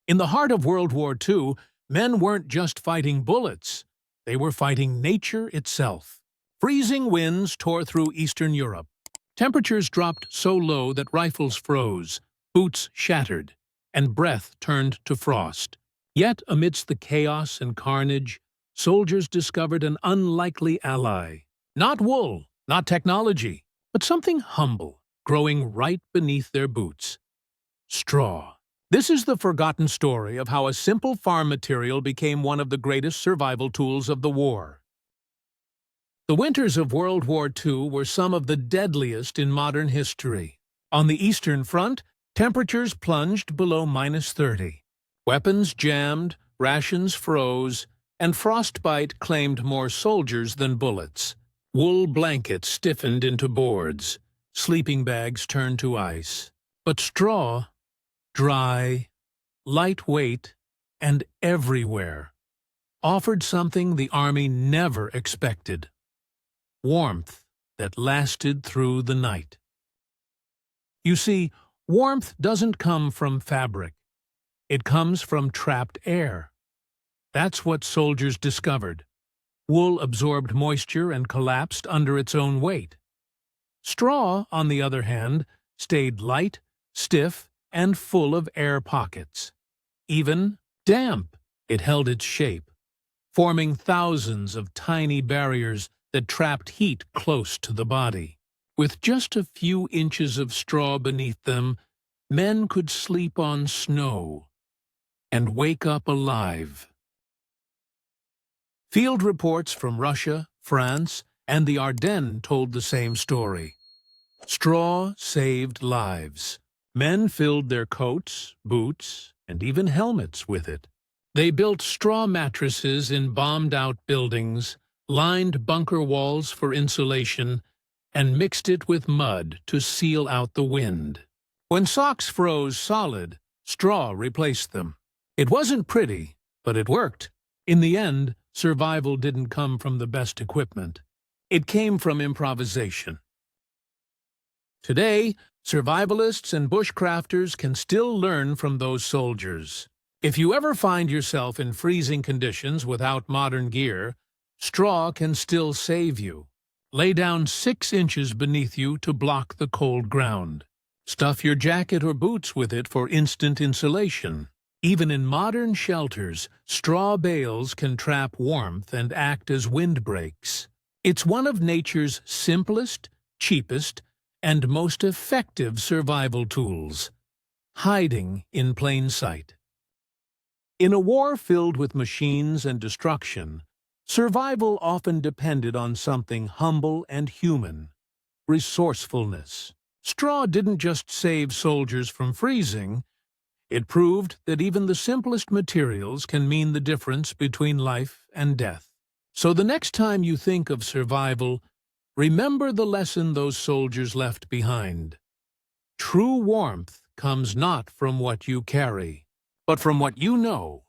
In the heart of World War II, men weren't just fighting bullets. They were fighting nature itself. Freezing winds tore through Eastern Europe. Temperatures dropped so low that rifles froze, boots shattered, and breath turned to frost. Yet, amidst the chaos and carnage, soldiers discovered an unlikely ally. Not wool, not technology, but something humble, growing right beneath their boots. Straw. This is the forgotten story of how a simple farm material became one of the greatest survival tools of the war. The winters of World War II were some of the deadliest in modern history. On the Eastern Front, temperatures plunged below -30. Weapons jammed, rations froze, and frostbite claimed more soldiers than bullets. Wool blankets stiffened into boards. Sleeping bags turned to ice. But straw, dry, lightweight, and everywhere, offered something the Army never expected: warmth that lasted through the night. You see, warmth doesn't come from fabric. It comes from trapped air. That's what soldiers discovered. Wool absorbed moisture and collapsed under its own weight. Straw, on the other hand, stayed light, stiff, and full of air pockets. Even damp, it held its shape, forming thousands of tiny barriers that trapped heat close to the body. With just a few inches of straw beneath them, men could sleep on snow and wake up alive. Field reports from Russia, France, and the Ardennes told the same story. Straw saved lives. Men filled their coats, boots, and even helmets with it. They built straw mattresses in bombed-out buildings, lined bunker walls for insulation, and mixed it with mud to seal out the wind. When socks froze solid, straw replaced them. It wasn't pretty, but it worked. In the end, survival didn't come from the best equipment. It came from improvisation. Today, survivalists and bushcrafters can still learn from those soldiers. If you ever find yourself in freezing conditions without modern gear, straw can still save you. Lay down 6 inches beneath you to block the cold ground. Stuff your jacket or boots with it for instant insulation. Even in modern shelters, straw bales can trap warmth and act as windbreaks. It's one of nature's simplest, cheapest, and most effective survival tools, hiding in plain sight. In a war filled with machines and destruction, survival often depended on something humble and human: resourcefulness. Straw didn't just save soldiers from freezing, it proved that even the simplest materials can mean the difference between life and death. So the next time you think of survival, remember the lesson those soldiers left behind. True warmth comes not from what you carry, but from what you know.